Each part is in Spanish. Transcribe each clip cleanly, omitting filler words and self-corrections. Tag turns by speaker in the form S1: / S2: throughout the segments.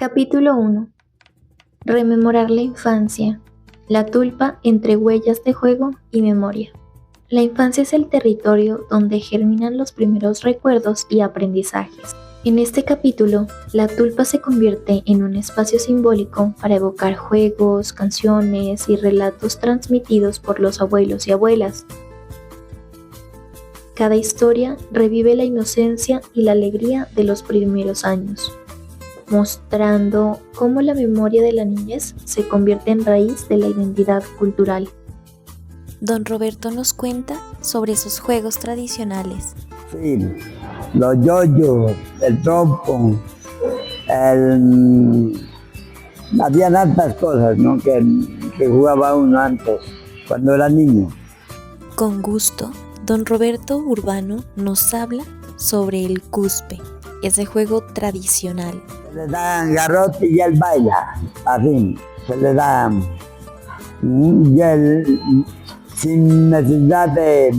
S1: Capítulo 1. Rememorar la infancia. La tulpa entre huellas de juego y memoria. La infancia es el territorio donde germinan los primeros recuerdos y aprendizajes. En este capítulo, la tulpa se convierte en un espacio simbólico para evocar juegos, canciones y relatos transmitidos por los abuelos y abuelas. Cada historia revive la inocencia y la alegría de los primeros años, mostrando cómo la memoria de la niñez se convierte en raíz de la identidad cultural.
S2: Don Roberto nos cuenta sobre sus juegos tradicionales.
S3: Sí, los yoyos, el trompo, habían tantas cosas, ¿no? que jugaba uno antes, cuando era niño.
S2: Con gusto, don Roberto Urbano nos habla sobre el cuspe, ese juego tradicional.
S3: Se le dan garrote y él baila, así, se le da, y él, sin necesidad de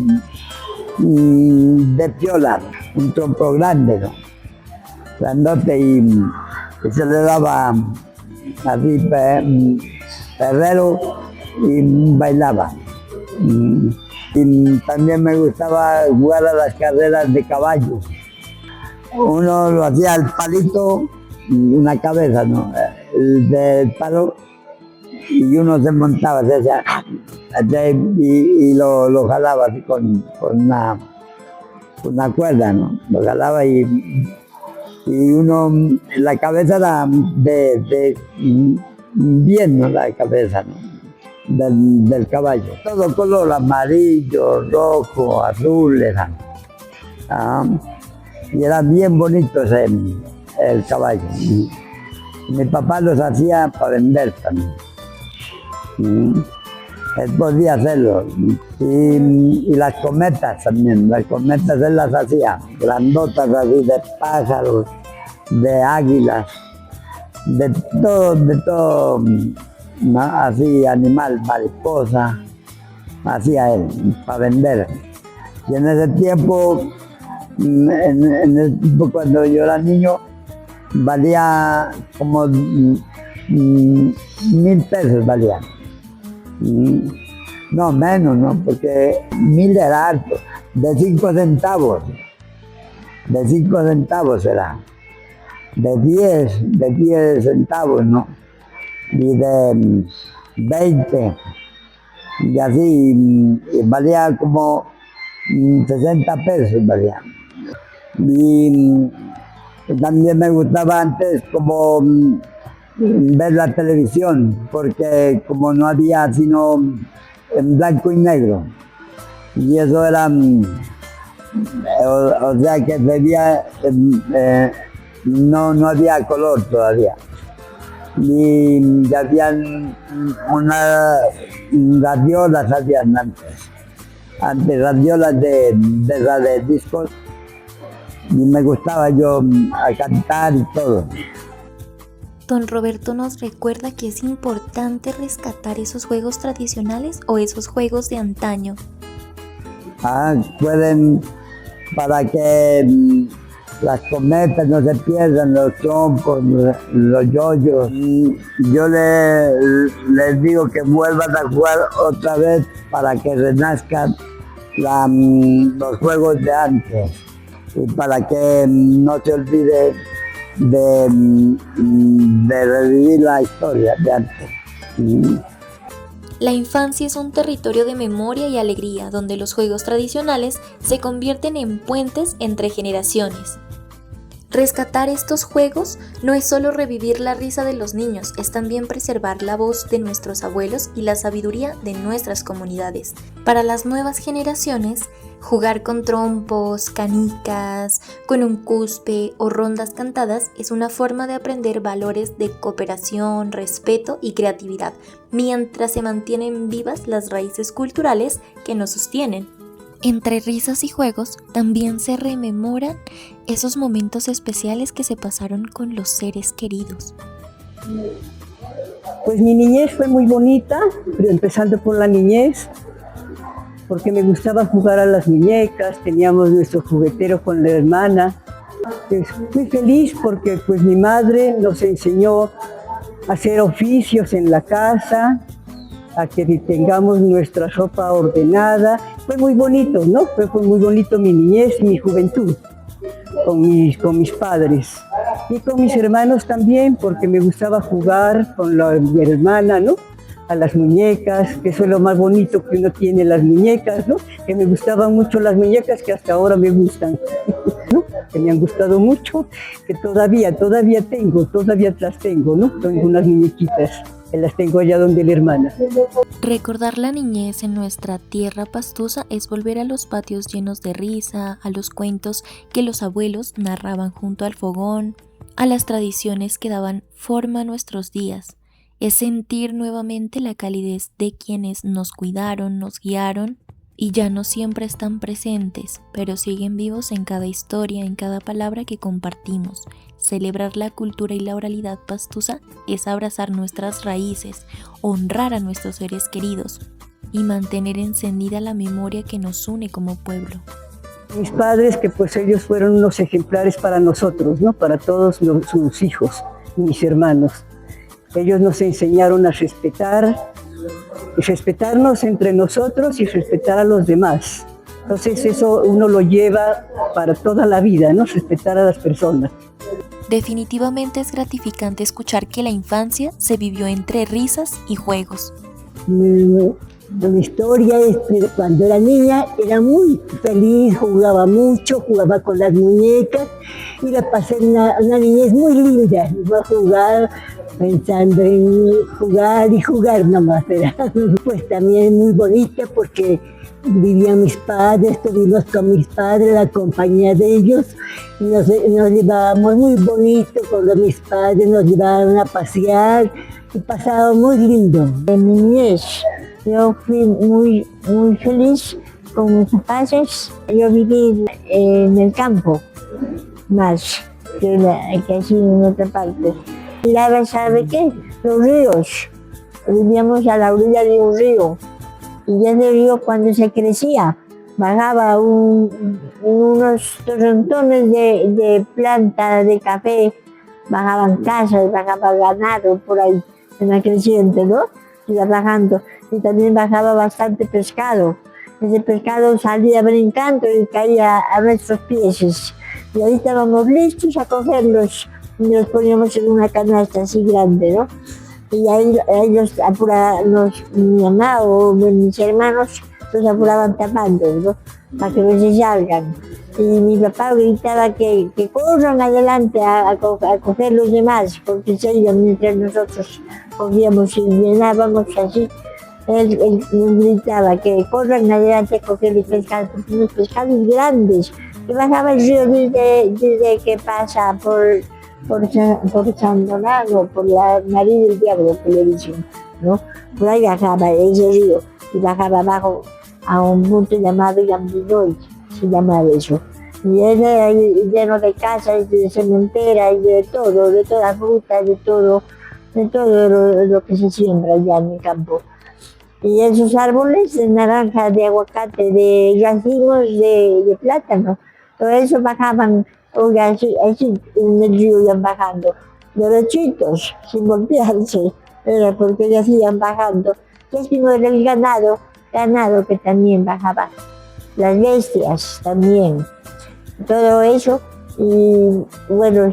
S3: piola, un trompo grande, ¿no? Grandote, y se le daba así, perrero, y bailaba. Y también me gustaba jugar a las carreras de caballos. Uno lo hacía al palito, una cabeza, ¿no? El del palo, y uno se montaba, se hacía, y lo jalaba así con una cuerda, ¿no? Lo jalaba y uno, la cabeza era de bien, ¿no? La cabeza, ¿no? Del caballo. Todo color, amarillo, rojo, azul era. Y era bien bonito el caballo. Y mi papá los hacía para vender también. Él podía hacerlo. Y las cometas también, las cometas él las hacía, grandotas así, de pájaros, de águilas, de todo, ¿no? Así animal, mariposa, hacía él, para vender. Y en ese tiempo, cuando yo era niño, valía como 1,000 pesos valía. No, menos, ¿no? Porque 1,000 era alto, de 5 centavos. De 5 centavos era. De 10 centavos, ¿no? Y de 20. Y así, y valía como 60 pesos valía. Y también me gustaba antes como ver la televisión, porque como no había sino en blanco y negro, y eso era, o sea que veía, no había color todavía, y habían unas radiolas habían antes radiolas de discos, y me gustaba yo a cantar y todo.
S2: Don Roberto nos recuerda que es importante rescatar esos juegos tradicionales o esos juegos de antaño.
S3: Pueden, para que las cometas no se pierdan, los trompos, los yoyos. Yo les digo que vuelvan a jugar otra vez para que renazcan los juegos de antes y para que no se olvide de revivir la historia de antes.
S2: La infancia es un territorio de memoria y alegría donde los juegos tradicionales se convierten en puentes entre generaciones. Rescatar estos juegos no es solo revivir la risa de los niños, es también preservar la voz de nuestros abuelos y la sabiduría de nuestras comunidades. Para las nuevas generaciones, jugar con trompos, canicas, con un cuspe o rondas cantadas es una forma de aprender valores de cooperación, respeto y creatividad, mientras se mantienen vivas las raíces culturales que nos sostienen. Entre risas y juegos también se rememoran esos momentos especiales que se pasaron con los seres queridos.
S4: Pues mi niñez fue muy bonita, pero empezando por la niñez, porque me gustaba jugar a las muñecas, teníamos nuestro juguetero con la hermana, pues muy feliz porque pues mi madre nos enseñó a hacer oficios en la casa, a que tengamos nuestra ropa ordenada. Fue muy bonito, ¿no? Fue muy bonito mi niñez y mi juventud con mis padres. Y con mis hermanos también, porque me gustaba jugar con mi hermana, ¿no? A las muñecas, que eso es lo más bonito que uno tiene, las muñecas, ¿no? Que me gustaban mucho las muñecas, que hasta ahora me gustan, ¿no? Que me han gustado mucho, que todavía las tengo, ¿no? Tengo unas muñequitas, que las tengo allá donde la hermana.
S2: Recordar la niñez en nuestra tierra pastusa es volver a los patios llenos de risa, a los cuentos que los abuelos narraban junto al fogón, a las tradiciones que daban forma a nuestros días. Es sentir nuevamente la calidez de quienes nos cuidaron, nos guiaron y ya no siempre están presentes, pero siguen vivos en cada historia, en cada palabra que compartimos. Celebrar la cultura y la oralidad pastusa es abrazar nuestras raíces, honrar a nuestros seres queridos y mantener encendida la memoria que nos une como pueblo.
S4: Mis padres, que pues ellos fueron unos ejemplares para nosotros, ¿no? Para todos sus hijos y mis hermanos. Ellos nos enseñaron a respetarnos entre nosotros y respetar a los demás. Entonces eso uno lo lleva para toda la vida, ¿no? Respetar a las personas.
S2: Definitivamente es gratificante escuchar que la infancia se vivió entre risas y juegos.
S5: La historia es que cuando era niña era muy feliz, jugaba mucho, jugaba con las muñecas y la pasé una niñez muy linda. Iba a jugar pensando en jugar y jugar nomás. Pues también muy bonita porque vivían mis padres, estuvimos con mis padres, la compañía de ellos, y nos llevábamos muy bonito con mis padres, nos llevaban a pasear y pasaba muy lindo. En mi niñez yo fui muy feliz con mis padres. Yo viví en el campo más que así en otra parte. Y ahora, ¿sabe qué? Los ríos. Vivíamos a la orilla de un río. Y ese río, cuando se crecía, bajaba unos torrentones de planta de café, bajaban casas, bajaba ganado por ahí, en la creciente, ¿no? Iba bajando. Y también bajaba bastante pescado. Ese pescado salía brincando y caía a nuestros pies. Y ahí estábamos listos a cogerlos. Y los poníamos en una canasta así grande, ¿no? Y ahí mi mamá o mis hermanos los apuraban tapando, ¿no? Para que no se salgan. Y mi papá gritaba que corran adelante a coger los demás, porque se iban mientras nosotros cogíamos y llenábamos así. Él nos gritaba que corran adelante a coger los pescados, porque unos pescados grandes, que bajaba el río desde que pasa por San Donado, por la nariz del diablo, que le dicen, ¿no? Por ahí bajaba ese río y bajaba abajo a un punto llamado Yambinoy, se llamaba eso. Y era lleno de casas, de cementera y de todo, de toda fruta, de todo lo que se siembra allá en el campo. Y esos árboles de naranja, de aguacate, de racimos, de plátano, todo eso bajaban. Oiga, así en el río iban bajando, derechitos, sin voltearse, era porque ya iban bajando. Y era el ganado que también bajaba, las bestias también, todo eso, y bueno,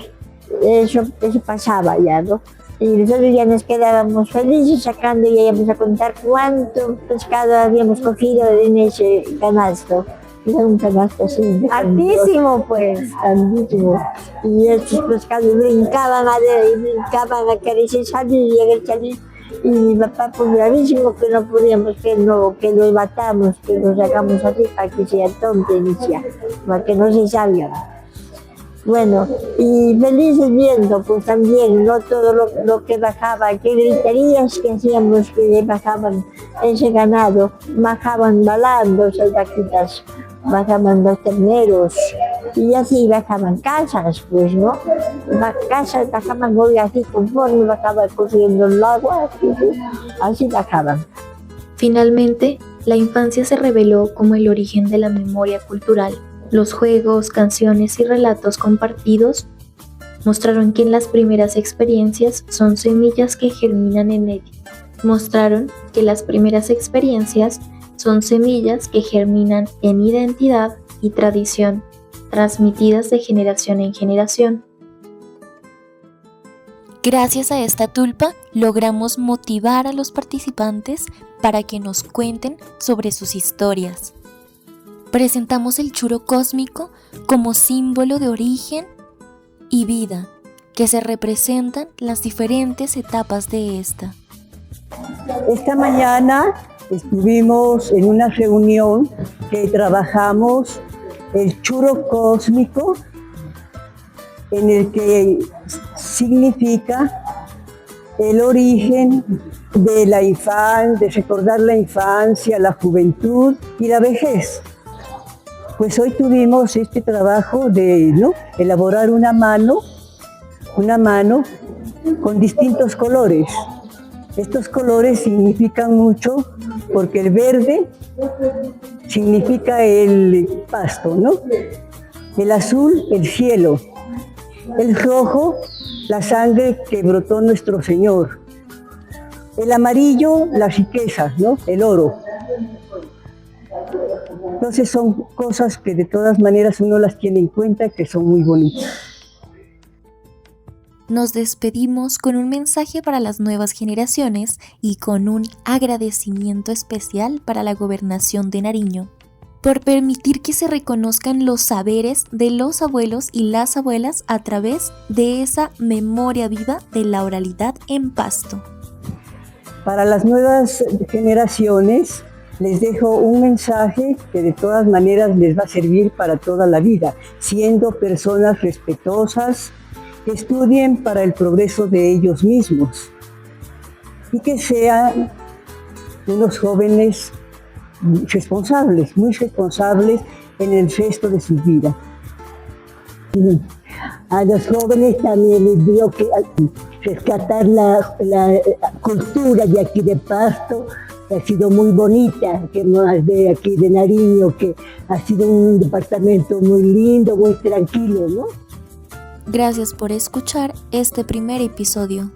S5: eso pasaba ya, ¿no? Y nosotros ya nos quedábamos felices sacando y íbamos a contar cuánto pescado habíamos cogido en ese canasto. Era un canasto así.
S6: Altísimo, pues.
S5: Altísimo. Y estos pescados brincaban a querer salir y salir. Y mi papá, pues bravísimo, que no podíamos, que los matamos, que los sacamos así para que se atonten, para que no se salgan. Bueno, y felices viendo, pues también, no todo lo que bajaba, que griterías que hacíamos que bajaban ese ganado, bajaban balando esas vaquitas, bajaban los terneros, y así bajaban casas, pues, ¿no? Casas bajaban hoy así conforme bajaba corriendo el agua, así bajaban.
S1: Finalmente, la infancia se reveló como el origen de la memoria cultural, Los juegos, canciones y relatos compartidos mostraron que las primeras experiencias son semillas que germinan en él. Mostraron que las primeras experiencias son semillas que germinan en identidad y tradición, transmitidas de generación en generación.
S2: Gracias a esta tulpa logramos motivar a los participantes para que nos cuenten sobre sus historias. Presentamos el churo cósmico como símbolo de origen y vida, que se representan las diferentes etapas de esta.
S4: Esta mañana estuvimos en una reunión que trabajamos el churo cósmico, en el que significa el origen de la infancia, de recordar la infancia, la juventud y la vejez. Pues hoy tuvimos este trabajo de elaborar una mano con distintos colores. Estos colores significan mucho porque el verde significa el pasto, ¿no? El azul, el cielo. El rojo, la sangre que brotó nuestro Señor. El amarillo, la riqueza, ¿no? El oro. Entonces son cosas que de todas maneras uno las tiene en cuenta, que son muy bonitas.
S2: Nos despedimos con un mensaje para las nuevas generaciones y con un agradecimiento especial para la Gobernación de Nariño por permitir que se reconozcan los saberes de los abuelos y las abuelas a través de esa memoria viva de la oralidad en Pasto.
S4: Para las nuevas generaciones les dejo un mensaje que de todas maneras les va a servir para toda la vida, siendo personas respetuosas, que estudien para el progreso de ellos mismos y que sean unos jóvenes responsables, muy responsables en el resto de su vida.
S5: A los jóvenes también les digo que rescatar la cultura de aquí de Pasto, que ha sido muy bonita, que más de aquí de Nariño, que ha sido un departamento muy lindo, muy tranquilo, ¿no?
S2: Gracias por escuchar este primer episodio.